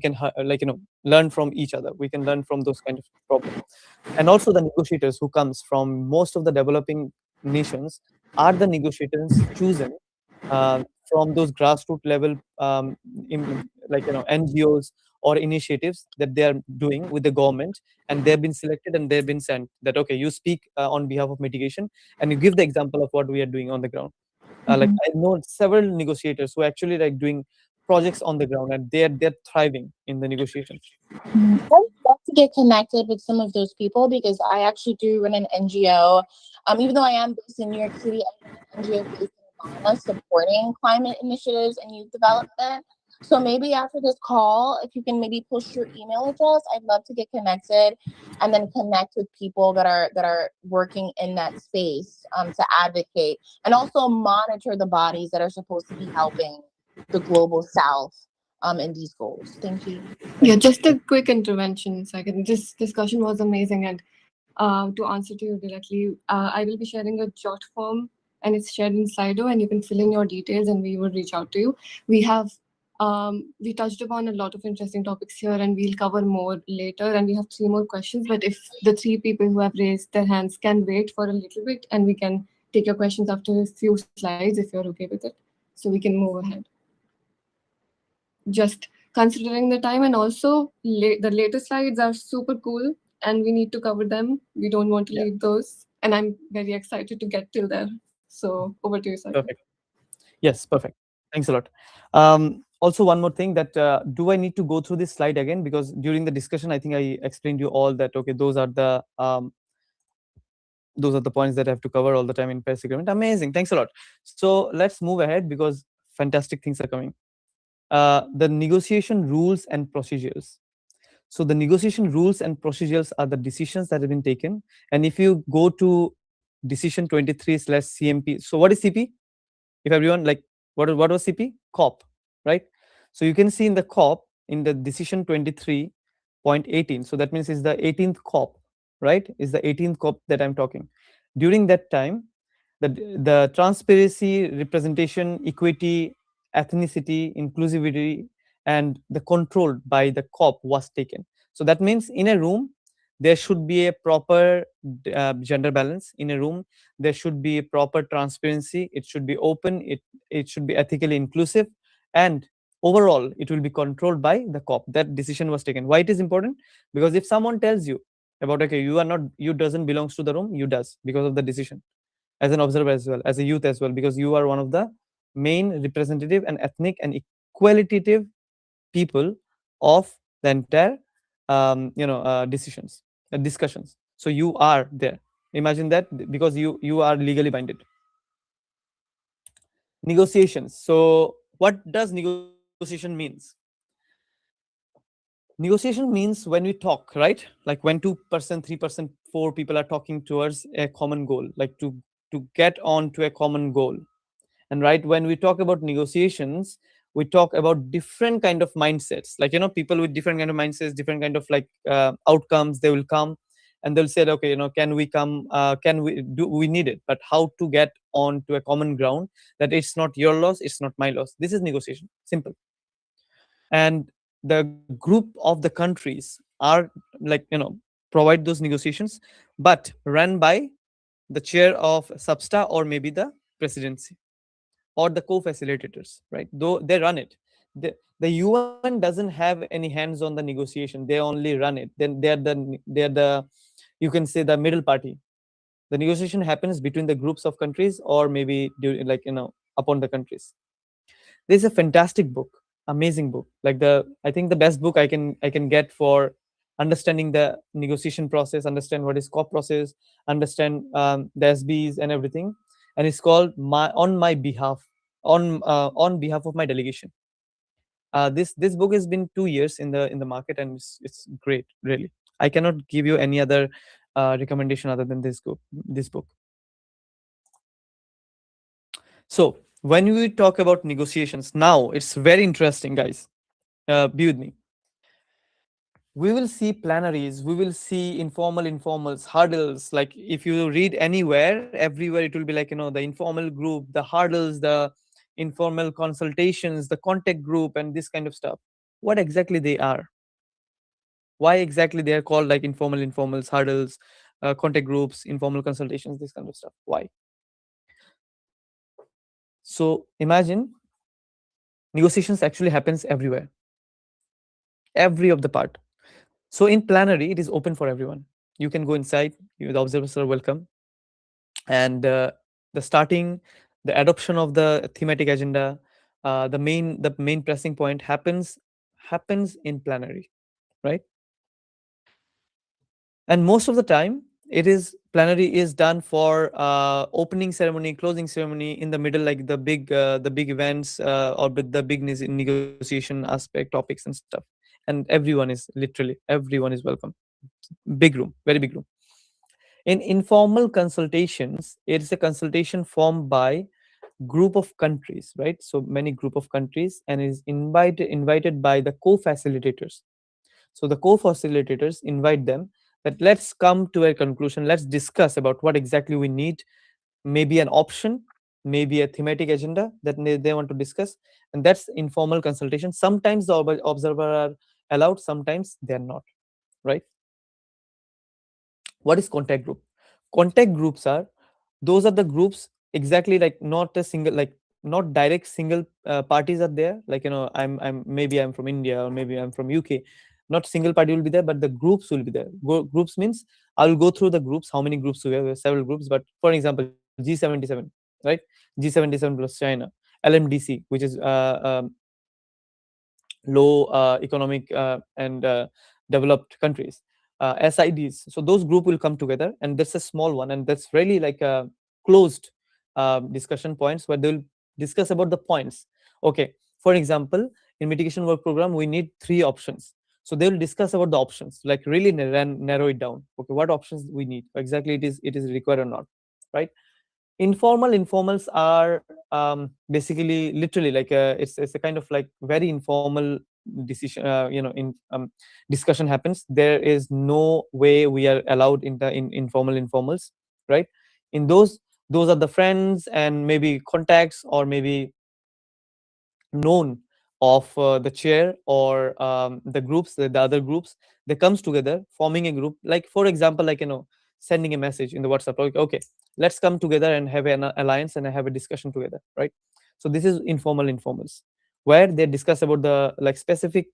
learn from each other. We can learn from those kind of problems. And also the negotiators who comes from most of the developing nations are the negotiators chosen from those grassroots level NGOs or initiatives that they are doing with the government, and they've been selected and they've been sent, that okay, you speak on behalf of mitigation, and you give the example of what we are doing on the ground. Like
Mhm.
I know several negotiators who actually like doing projects on the ground, and they're thriving in the negotiations.
Mhm. I would love to get connected with some of those people because I actually do run an NGO. Even though I am based in New York City, I run an NGO based in Atlanta supporting climate initiatives and youth development. So maybe after this call, if you can maybe push your email address, I'd love to get connected and then connect with people that are working in that space to advocate and also monitor the bodies that are supposed to be helping the global South in these goals. Thank you.
Yeah, just a quick intervention. Second, this discussion was amazing, and to answer to you directly, I will be sharing a jot form, and it's shared in Slido, and you can fill in your details, and we will reach out to you. We touched upon a lot of interesting topics here, and we'll cover more later. And we have three more questions, but if the three people who have raised their hands can wait for a little bit, and we can take your questions after a few slides if you're okay with it, so we can move ahead. Just considering the time, and also the later slides are super cool and we need to cover them. We don't want to
Yeah,
leave those, and I'm very excited to get till there. So over to you, Sagar.
perfect. Yes, perfect. Thanks a lot. Also, one more thing, that do I need to go through this slide again? Because during the discussion, I think I explained you all that okay, those are the points that I have to cover all the time in Paris Agreement. Amazing. Thanks a lot. So let's move ahead, because fantastic things are coming. The negotiation rules and procedures. So the negotiation rules and procedures are the decisions that have been taken. And if you go to decision 23/CMP, so what is CP? If everyone like, what was CP? COP, right? So you can see in the COP, in the decision 23, point 18. So that means it's the 18th COP, right? Is the 18th COP that I'm talking. During that time, the transparency, representation, equity, ethnicity, inclusivity, and the control by the COP was taken. So that means in a room, there should be a proper gender balance. In a room, there should be a proper transparency. It should be open. It should be ethically inclusive, and overall, it will be controlled by the COP. That decision was taken. Why it is important? Because if someone tells you about, okay, you are not, you doesn't belongs to the room, you does, because of the decision, as an observer as well, as a youth as well, because you are one of the main representative and ethnic and equalitative people of the entire decisions, discussions. So you are there. Imagine that, because you are legally binded. Negotiations. So what does negotiation means? Negotiation means when we talk, right? Like when 2%, 3%, 4 people are talking towards a common goal, like to get on to a common goal. And right, when we talk about negotiations, we talk about different kind of mindsets, like people with different kind of mindsets, different kind of like outcomes. They will come and they'll say, okay, can we come, can we do, we need it, but how to get on to a common ground, that it's not your loss, it's not my loss. This is negotiation, simple. And the group of the countries are like, provide those negotiations, but run by the chair of substa, or maybe the presidency, or the co-facilitators, right? Though they run it. The UN doesn't have any hands on the negotiation. They only run it. Then they're the you can say the middle party. The negotiation happens between the groups of countries, or maybe during, like, upon the countries. There's a fantastic book, amazing book, like I think the best book I can get for understanding the negotiation process, understand what is COP process, understand the SBs and everything. And it's called on my behalf, on behalf of my delegation. This book has been 2 years in the market, and it's great, really. I cannot give you any other recommendation other than this book. So when we talk about negotiations, now it's very interesting, guys. Be with me. We will see plenaries, we will see informal informals, hurdles. Like if you read anywhere, everywhere it will be like, the informal group, the hurdles, the informal consultations, the contact group, and this kind of stuff. What exactly they are? Why exactly they are called like informal informals, hurdles, contact groups, informal consultations, this kind of stuff? Why? So imagine negotiations actually happens everywhere, every of the part. So in plenary, it is open for everyone. You can go inside. The observers are welcome. And the starting, the adoption of the thematic agenda, the main pressing point happens in plenary, right? And most of the time, it is plenary is done for opening ceremony, closing ceremony, in the middle, like the big events, or with the big negotiation aspect topics and stuff. And everyone is welcome. Big room, very big room. In informal consultations, it's a consultation formed by group of countries, right? So many group of countries, and is invited by the co-facilitators. So the co-facilitators invite them, that let's come to a conclusion, let's discuss about what exactly we need, maybe an option, maybe a thematic agenda that they want to discuss. And that's informal consultation. Sometimes the observer are allowed, sometimes they're not, right? What is contact group? Contact groups are, those are the groups, exactly like not a single, like not direct single parties are there, like, I'm maybe I'm from India, or maybe I'm from UK. Not single party will be there, but the groups will be there. Groups means, I'll go through the groups, how many groups we have several groups. But for example, G77, right? G77 plus China, LMDC, which is low economic and developed countries, SIDs. So those group will come together, and that's a small one, and that's really like a closed discussion points, where they'll discuss about the points. Okay, for example, in mitigation work program, we need 3 options. So they will discuss about the options, like really narrow it down. Okay, what options we need exactly, it is required or not, right? Informals are basically literally like it's a kind of like very informal decision, discussion happens, there is no way we are allowed in the informal informals, right? In those are the friends and maybe contacts or maybe known of the chair or the groups, the other groups. They comes together forming a group, like for example, like sending a message in the WhatsApp, like, okay, let's come together and have an alliance and have a discussion together, right? So this is informal informals, where they discuss about the like specific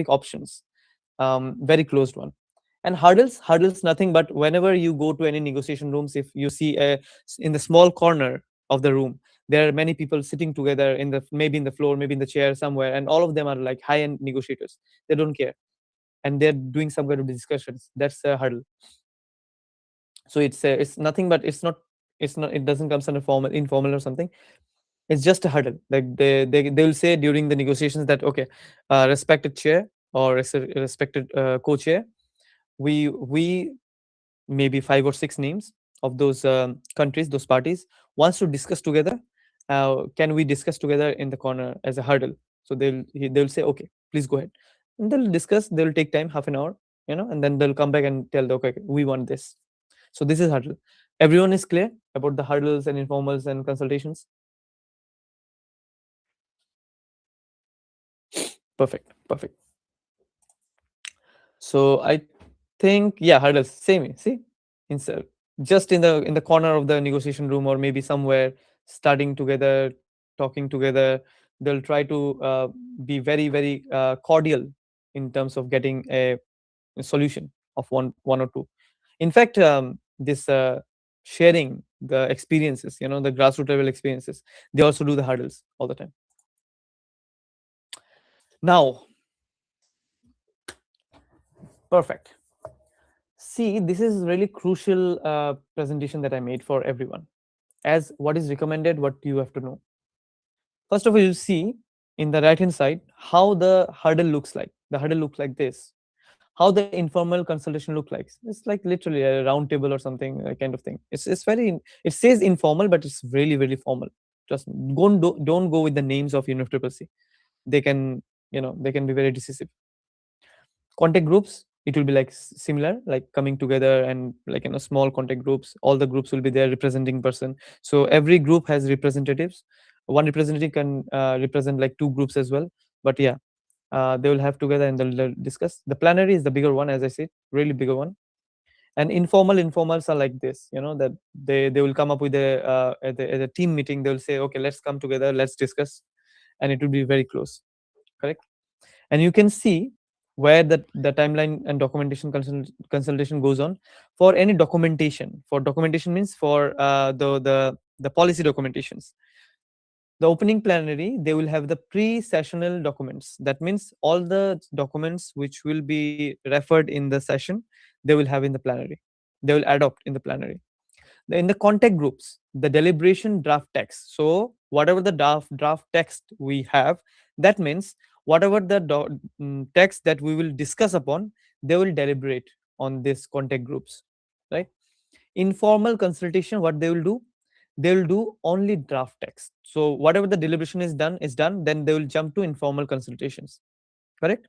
options, very closed one. And hurdles nothing but whenever you go to any negotiation rooms, if you see in the small corner of the room, there are many people sitting together in the, maybe in the floor, maybe in the chair somewhere, and all of them are like high-end negotiators. They don't care, and they're doing some kind of discussions. That's a hurdle. So it's nothing but it's not it doesn't come under formal informal or something. It's just a hurdle. Like they will say during the negotiations that, okay, respected chair or respected co-chair, we maybe 5 or 6 names of those countries, those parties wants to discuss together. Can we discuss together in the corner as a hurdle? So they'll say, okay, please go ahead, and they'll discuss. They'll take time, half an hour, and then they'll come back and tell, okay, we want this. So this is hurdle. Everyone is clear about the hurdles and informals and consultations? Perfect. So I think, yeah, hurdles same. See, insert just in the corner of the negotiation room, or maybe somewhere, studying together, talking together. They'll try to be very cordial in terms of getting a solution of one or two. In fact, this sharing the experiences, the grassroots level experiences, they also do the hurdles all the time. Now, perfect. See, this is really crucial presentation that I made for everyone. As what is recommended, what you have to know. First of all, you'll see in the right hand side how the hurdle looks like. The hurdle looks like this. How the informal consultation look like. It's like literally a round table or something kind of thing. It's very, it says informal, but it's really formal. Just don't go with the names of UNFCCC. They can they can be very decisive. Contact groups, it will be like similar, like coming together and like small contact groups. All the groups will be there representing person. So every group has representatives. One representative can represent like 2 groups as well. But yeah, they will have together and they'll discuss. The plenary is the bigger one, as I said, really bigger one. And informals are like this, that they will come up with at a team meeting. They will say, okay, let's come together, let's discuss, and it will be very close, correct? And you can see where the timeline and documentation consultation goes on. For any documentation, for documentation means for the policy documentations, the opening plenary, they will have the pre-sessional documents. That means all the documents which will be referred in the session, they will have in the plenary. They will adopt in the plenary. In the contact groups, the deliberation draft text. So whatever the draft text we have, that means whatever the text that we will discuss upon, they will deliberate on this contact groups, right? Informal consultation, what they will do, they will do only draft text. So whatever the deliberation is done, then they will jump to informal consultations, correct?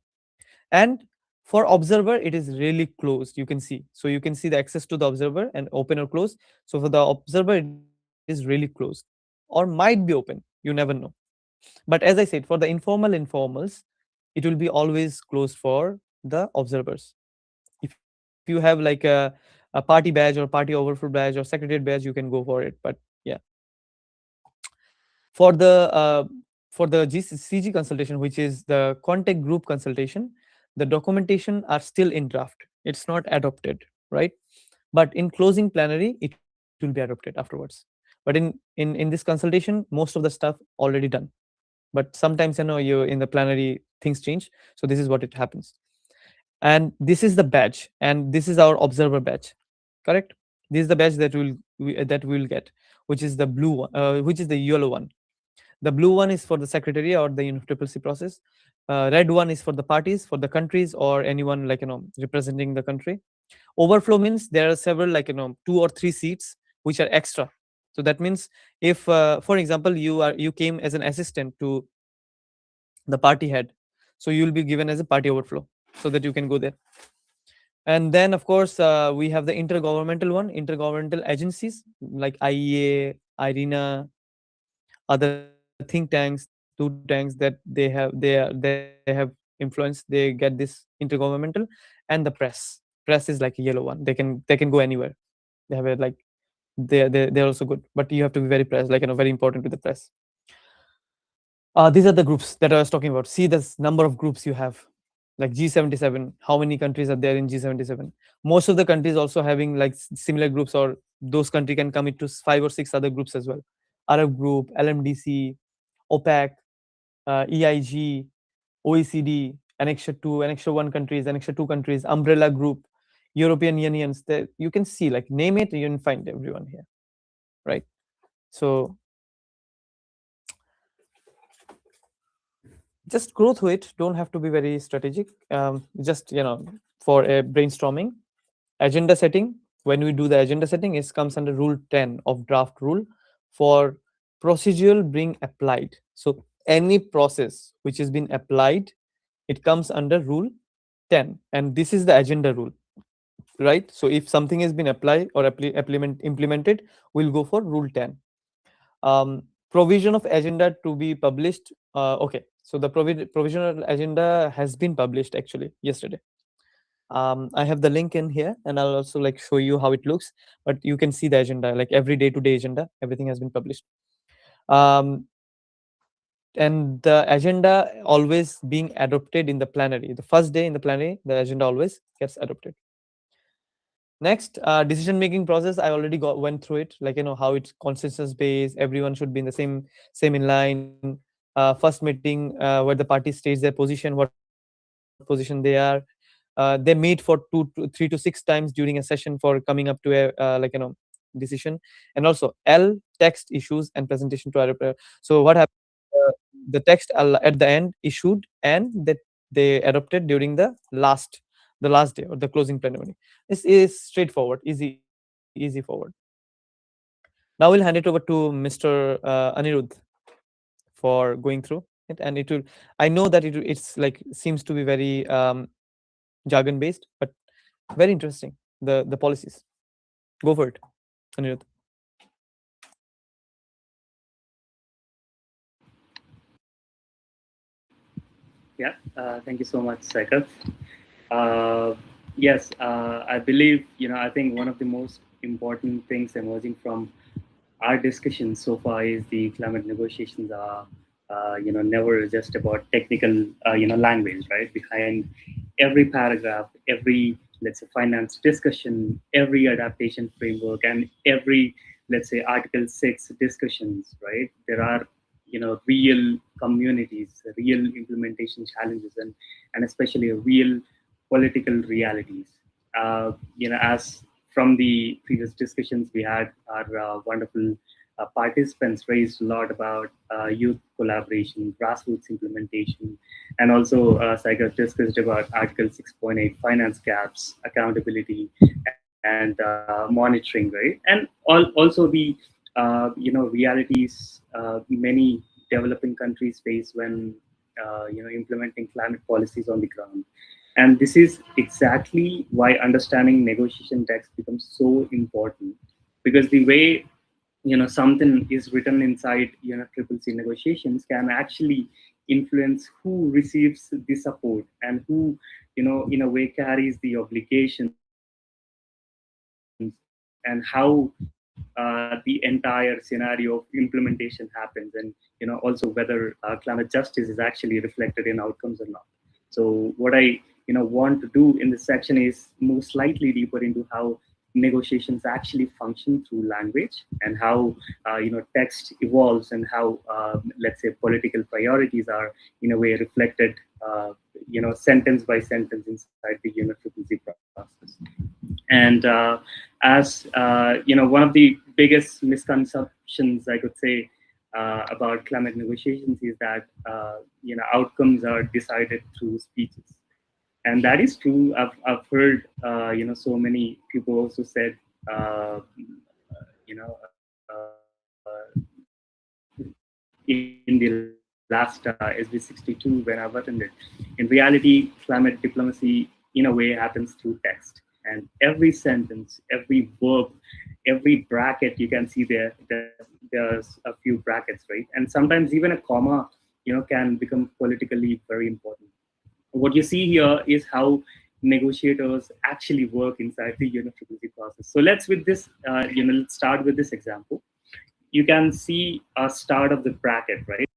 And for observer, it is really closed. You can see, so you can see the access to the observer and open or close. So for the observer, it is really closed, or might be open, you never know. But as I said, for the informals, it will be always closed for the observers. If you have like a party badge or party overflow badge or secretariat badge, you can go for it. But yeah, for the CG consultation, which is the contact group consultation, the documentation are still in draft. It's not adopted, right? But in closing plenary, it will be adopted afterwards. But in this consultation, most of the stuff already done. But sometimes you in the plenary things change. So this is what it happens. And this is the badge, and this is our observer badge, correct? This is the badge that we will get, which is the blue one, which is the yellow one. The blue one is for the secretary or the UNFCCC process. Red one is for the parties, for the countries, or anyone like representing the country. Overflow means there are several 2 or 3 seats which are extra. So that means if for example you came as an assistant to the party head, So you'll be given as a party overflow so that you can go there. And then, of course, we have the intergovernmental one, intergovernmental agencies like IEA, IRENA, other think tanks, two tanks that they have influence. They get this intergovernmental, and the press. Press is like a yellow one. They can go anywhere. They have a like they're also good, but you have to be very press, like very important with the press. These are the groups that I was talking about. See this number of groups you have, like G77. How many countries are there in G77? Most of the countries also having like similar groups, or those countries can come into 5 or 6 other groups as well. Arab Group, LMDC, OPEC, EIG, OECD, Annexure 2, Annexure 1 countries, Annexure 2 countries, Umbrella Group, European Unions. That you can see, like name it, you can find everyone here, right? So just go through it. Don't have to be very strategic. Just for a brainstorming. Agenda setting. When we do the agenda setting, it comes under Rule 10 of draft rule for procedural being applied. So any process which has been applied, it comes under Rule 10, and this is the agenda rule, right? So if something has been applied or implemented, we'll go for Rule 10. Provision of agenda to be published. Okay, so the provisional agenda has been published actually yesterday. I have the link in here, and I'll also like show you how it looks. But you can see the agenda, like every day-to-day agenda, everything has been published. And the agenda always being adopted in the plenary. The first day in the plenary, the agenda always gets adopted. Next, decision-making process. I already went through it, like how it's consensus-based. Everyone should be in the same in line. First meeting where the parties states their position, what position they are. They meet for 3 to 6 times during a session for coming up to a decision. And also L, text issues and presentation to our. So what happened? The text at the end issued, and that they adopted during the last day or the closing plenary. This is straightforward, easy forward. Now we'll hand it over to Mr. Anirudh for going through it, and it will. I know that it's like seems to be very jargon based, but very interesting. The policies. Go for it, Anirudh.
Yeah, thank you so much, Saikath. Yes, I believe, I think one of the most important things emerging from our discussion so far is the climate negotiations are, never just about technical, language, right? Behind every paragraph, every, let's say, finance discussion, every adaptation framework, and every, let's say, Article 6 discussions, right? There are, real communities, real implementation challenges, and especially real political realities. As from the previous discussions we had, our wonderful participants raised a lot about youth collaboration, grassroots implementation, and also Saikath discussed about Article 6.8 finance gaps, accountability, and monitoring, right? And also the realities many developing countries face when implementing climate policies on the ground. And this is exactly why understanding negotiation text becomes so important, because the way something is written inside triple C negotiations can actually influence who receives the support and who in a way carries the obligations, and how the entire scenario of implementation happens, and also whether climate justice is actually reflected in outcomes or not. So what I want to do in this section is move slightly deeper into how negotiations actually function through language, and how text evolves, and how let's say political priorities are in a way reflected sentence by sentence inside the triple Z process. And as one of the biggest misconceptions, I could say, about climate negotiations is that outcomes are decided through speeches, and that is true. I've heard so many people also said in the last last SB62 when I've attended. In reality, climate diplomacy in a way happens through text, and every sentence, every verb, every bracket you can see there's a few brackets, right? And sometimes even a comma, can become politically very important. What you see here is how negotiators actually work inside the UNFCCC process. So let's start with this example. You can see a start of the bracket, right?